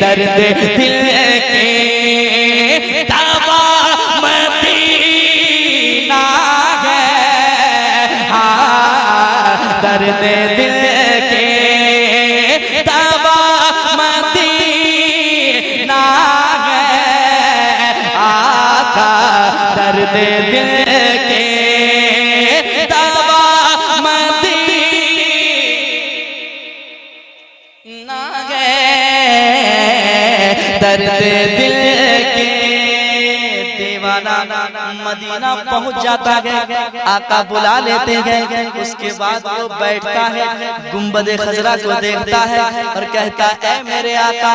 दर्द दिल के दवा मदीना है। हाँ दर्द दिल के दवा मदीना है। आका दर्द दिल के दवा मदीना है। दर्द दिल के दीवाना मदीना पहुंच जाता है, आका बुला लेते हैं। उसके बाद वो बैठता है, गुंबद खजरा को देखता है और कहता है, ऐ मेरे आका